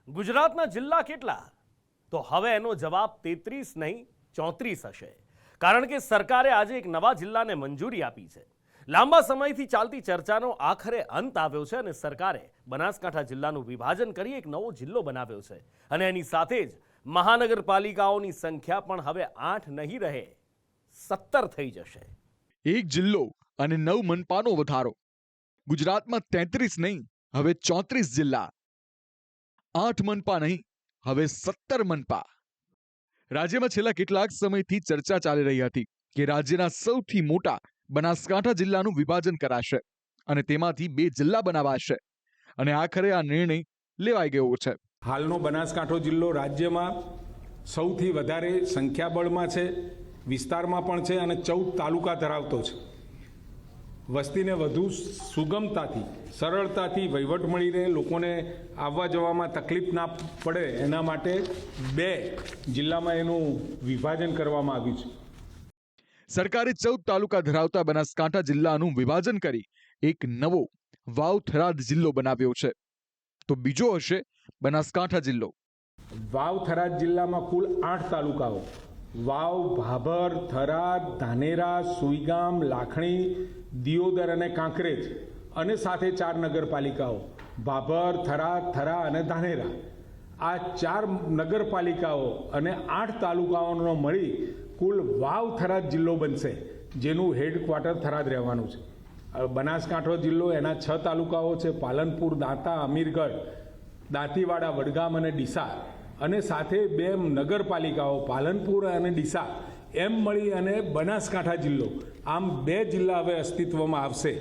ગુજરાતના જિલ્લા કેટલા? તો હવે એનો જવાબ 33 નહીં 34 હશે, કારણ કે સરકારે આજે એક નવા જિલ્લાને મંજૂરી આપી છે. લાંબા સમયથી ચાલતી ચર્ચાનો આખરે અંત આવ્યો છે અને સરકારે બનાસકાંઠા જિલ્લાનું વિભાજન કરી એક નવો જિલ્લો બનાવ્યો છે અને એની સાથે જ મહાનગરપાલિકાઓની સંખ્યા પણ હવે 8 નહીં રહે, 17 થઈ જશે. એક જિલ્લો અને 9 મનપાનો વધારો. ગુજરાતમાં 33 નહીં, હવે 34 જિલ્લા. 8 મનપા નહીં, હવે 17 મનપા. રાજ્યમાં છેલ્લા કેટલાક સમયથી ચર્ચા ચાલી રહી હતી કે રાજ્યના સૌથી મોટા બનાસકાંઠા જિલ્લાનું વિભાજન કરાશે અને તેમાંથી 2 જિલ્લા બનાવાશે અને આખરે આ નિર્ણય લેવાઈ ગયો છે. હાલનો બનાસકાંઠો જિલ્લો રાજ્યમાં સૌથી વધારે સંખ્યાબળમાં છે, વિસ્તારમાં પણ છે અને 14 તાલુકા ધરાવતો છે. વસ્તીને વધુ સુગમતાથી, સરળતાથી વહીવટ મળી રહે, લોકોને આવવા જવામાં તકલીફ ના પડે એના માટે 2 જિલ્લામાં એનું વિભાજન કરવામાં આવ્યું છે. સરકારે 14 તાલુકા ધરાવતા બનાસકાંઠા જિલ્લાનું વિભાજન કરી એક નવો વાવ થરાદ જિલ્લો બનાવ્યો છે. તો બીજો હશે બનાસકાંઠા જિલ્લો. વાવ થરાદ જિલ્લામાં કુલ 8 તાલુકાઓ વાવ, ભાભર, થરાદ, ધાનેરા, સુઈગામ, લાખણી, દિયોદર અને કાંકરેજ અને સાથે 4 નગરપાલિકાઓ ભાભર, થરાદ, થરા અને ધાનેરા. આ 4 નગરપાલિકાઓ અને 8 તાલુકાઓનો મળી કુલ વાવ થરાદ જિલ્લો બનશે, જેનું હેડક્વાર્ટર થરાદ રહેવાનું છે. બનાસકાંઠો જિલ્લો એના 6 તાલુકાઓ છે: પાલનપુર, દાંતા, અમીરગઢ, દાંતીવાડા, વડગામ અને ડીસા અને સાથે 2 નગરપાલિકાઓ પાલનપુર અને ડીસા. એમ મળી અને બનાસકાંઠા જિલ્લો. આમ 2 જિલ્લા હવે અસ્તિત્વમાં આવશે.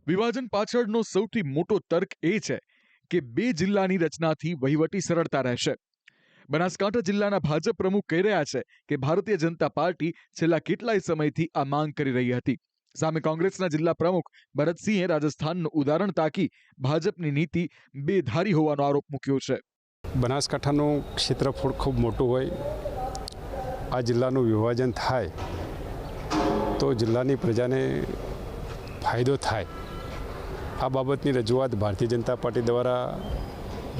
વિભાજન પાછળનો સૌથી મોટો તર્ક એ છે કે 2 જિલ્લાની રચનાથી વહીવટી સરળતા રહેશે. બનાસકાંઠા જિલ્લાના ભાજપ પ્રમુખ કહી રહ્યા છે કે ભારતીય જનતા પાર્ટી છેલ્લા કેટલાય સમયથી આ માંગ કરી રહી હતી. સામે કોંગ્રેસના જિલ્લા પ્રમુખ ભરતસિંહે રાજસ્થાનનું ઉદાહરણ તાકી ભાજપની નીતિ બેધારી હોવાનો આરોપ મૂક્યો છે. બનાસકાંઠાનું ક્ષેત્રફળ ખૂબ મોટું હોય, આ જિલ્લાનું વિભાજન થાય તો જિલ્લાની પ્રજાને ફાયદો થાય. આ બાબતની રજૂઆત ભારતીય જનતા પાર્ટી દ્વારા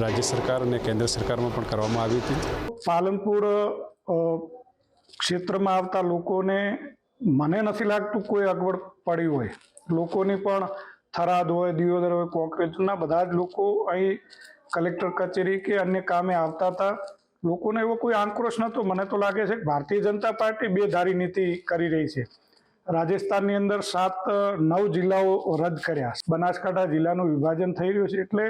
રાજ્ય સરકાર અને કેન્દ્ર સરકારમાં પણ કરવામાં આવી હતી. પાલનપુર ક્ષેત્રમાં આવતા લોકોને મને નથી લાગતું કોઈ અગવડ પડી હોય. લોકોની પણ થરાદ હોય, દિયોદર હોય, કોંકરેજના બધા જ લોકો અહીં કલેક્ટર કચેરી કે અન્ય કામે આવતા હતા. લોકોને એવો કોઈ આક્રોશ નહોતો. મને તો લાગે છે કે ભારતીય જનતા પાર્ટી બેધારી નીતિ કરી રહી છે. રાજસ્થાનની અંદર 9 જિલ્લાઓ રદ કર્યા. બનાસકાંઠા જિલ્લાનું વિભાજન થઈ રહ્યું છે એટલે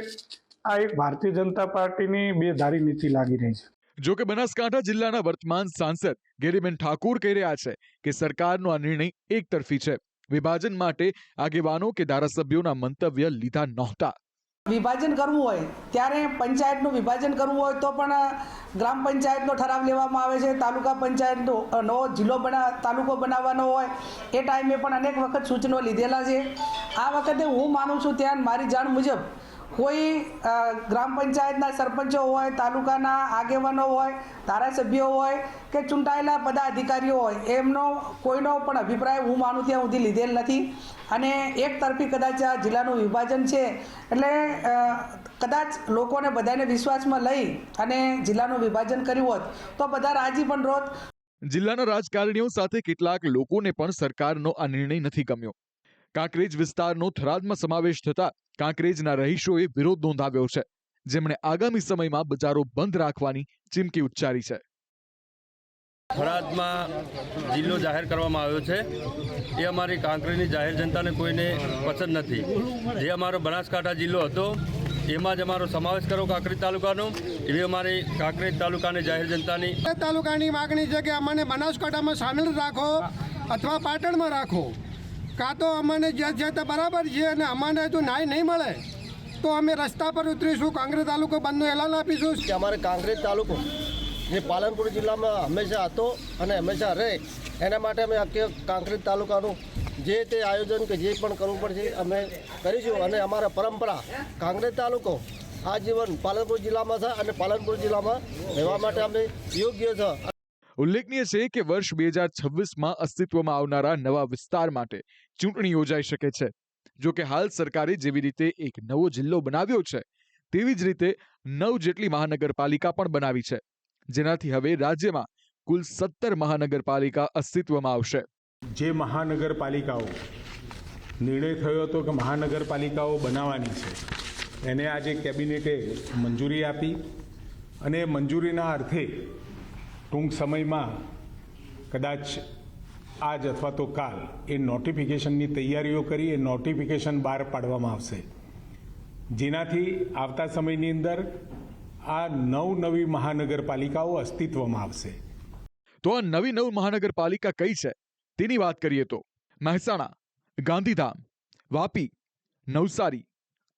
આ એક ભારતીય જનતા પાર્ટીની બેધારી નીતિ લાગી રહી છે. જો કે બનાસકાંઠા જિલ્લાના વર્તમાન સાંસદ ગેરીબેન ઠાકોર કહી રહ્યા છે કે સરકારનો આ નિર્ણય એકતરફી છે. વિભાજન માટે આગેવાનો કે ધારાસભ્યોના મંતવ્ય લીધા નહોતા. વિભાજન કરવું હોય ત્યારે પંચાયતનું વિભાજન કરવું હોય તો પણ ગ્રામ પંચાયતનો ઠરાવ લેવામાં આવે છે. તાલુકા પંચાયતનો નવો જિલ્લો તાલુકો બનાવવાનો હોય એ ટાઈમે પણ અનેક વખત સૂચનો લીધેલા છે. આ વખતે હું માનું છું ત્યાં મારી જાણ મુજબ કોઈ ગ્રામ પંચાયતના સરપંચો હોય, તાલુકાના આગેવાનો હોય, ધારાસભ્યો હોય કે ચૂંટાયેલા પદાધિકારીઓ હોય, એમનો કોઈનો પણ અભિપ્રાય હું માનું ત્યાં સુધી લીધેલ નથી અને એક તરફી કદાચ આ જિલ્લાનું વિભાજન છે એટલે કદાચ લોકોને બધાને વિશ્વાસમાં લઈ અને જિલ્લાનું વિભાજન કર્યું હોત તો બધા રાજી પણ રોત. જિલ્લાના રાજકારણીઓ સાથે કેટલાક લોકોને પણ સરકારનો આ નિર્ણય નથી ગમ્યો. કાંકરેજ વિસ્તારનો થરાદમાં સમાવેશ થતા કાંકરેજના રહીશોએ વિરોધ નોંધાવ્યો છે, જેમણે આગામી સમયમાં બજારો બંધ રાખવાની ચીમકી ઉચ્ચારી છે. થરાદમાં જિલ્લો જાહેર કરવામાં આવ્યો છે એ અમારી કાંકરેજની જાહેર જનતાને કોઈને પસંદ નથી. જે અમારો બનાસકાંઠા જિલ્લો હતો એમાં જ અમારો સમાવેશ કરો કાંકરેજ તાલુકાનો, એવી અમારી કાંકરેજ તાલુકાની જાહેર જનતાની તાલુકાની માગણી છે કે અમને બનાસકાંઠામાં સામેલ રાખો અથવા પાટણમાં રાખો. કાં તો અમને જે છે તે બરાબર છે અને અમને જો ન્યાય નહીં મળે તો અમે રસ્તા પર ઉતરીશું, કાંકરેજ તાલુકો બંધનું એલાન આપીશું. કે અમારે કાંકરેજ તાલુકો જે પાલનપુર જિલ્લામાં હંમેશા હતો અને હંમેશા રહે એના માટે અમે કાંકરેજ તાલુકાનું જે તે આયોજન કે જે પણ કરવું પડશે અમે કરીશું અને અમારા પરંપરા કાંકરેજ તાલુકો આજીવન પાલનપુર જિલ્લામાં છે અને પાલનપુર જિલ્લામાં રહેવા માટે અમે યોગ્ય છે. ઉલ્લેખનીય છે કે વર્ષ 2026માં અસ્તિત્વમાં આવનારા નવા વિસ્તાર માટે ચૂંટણી યોજાઈ શકે છે. જો કે હાલ સરકારે જેવી રીતે એક નવો જિલ્લો બનાવ્યો છે તેવી જ રીતે 9 જેટલી મહાનગરપાલિકા પણ બનાવી છે, જેનાથી હવે રાજ્યમાં કુલ 17 મહાનગરપાલિકા અસ્તિત્વમાં આવશે. જે મહાનગરપાલિકાઓ નિર્ણય થયો હતો કે મહાનગરપાલિકાઓ બનાવવાની છે, એને આજે કેબિનેટે મંજૂરી આપી અને મંજૂરીના અર્થે ટૂંક સમયમાં કદાચ આજ અથવા તો કાલ એ નોટિફિકેશનની તૈયારીઓ કરી એ નોટિફિકેશન બહાર પાડવામાં આવશે, જેનાથી આવતા સમયની અંદર આ નવી મહાનગરપાલિકાઓ અસ્તિત્વમાં આવશે. તો આ નવી 9 મહાનગરપાલિકા કઈ છે તેની વાત કરીએ તો મહેસાણા, ગાંધીધામ, વાપી, નવસારી,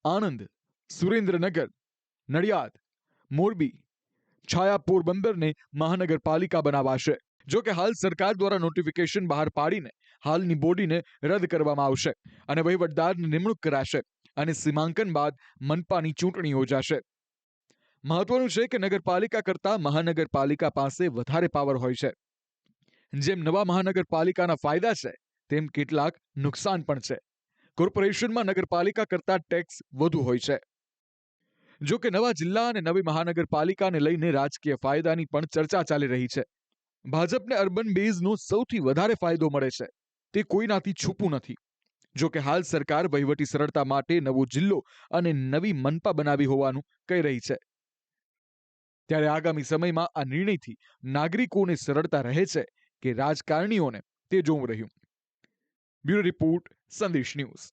આણંદ, સુરેન્દ્રનગર, નડિયાદ, મોરબી, છાયા પોરબંદરને મહાનગરપાલિકા બનાવાશે. જો કે હાલ સરકાર દ્વારા નોટિફિકેશન બહાર પાડીને હાલની બોડીને રદ કરવામાં આવશે અને વહીવટદારની નિમણૂક કરાશે અને સીમાંકન બાદ મનપાની ચૂંટણી યોજાશે. મહત્વનું છે કે નગરપાલિકા કરતા મહાનગરપાલિકા પાસે વધારે પાવર હોય છે. જેમ નવા મહાનગરપાલિકાના ફાયદા છે, તેમ કેટલાક નુકસાન પણ છે. કોર્પોરેશનમાં નગરપાલિકા કરતા ટેક્સ વધુ હોય છે. જો કે નવા જિલ્લા અને નવી મહાનગરપાલિકાને લઈને રાજકીય ફાયદાની પણ ચર્ચા ચાલી રહી છે. ભાજપને અર્બન બેઝનો સૌથી વધારે ફાયદો મળે છે, તે કોઈનાથી છૂપું નથી. જો કે હાલ સરકાર વહીવટી સરળતા માટે નવો જિલ્લો અને નવી મનપા બનાવી હોવાનું કહી રહી છે. ત્યારે આગામી સમયમાં આ નિર્ણયથી નાગરિકોને સરળતા રહે છે કે રાજકારણીઓને તે જોવું રહ્યું. બ્યુરો રિપોર્ટ, સંદેશ ન્યૂઝ.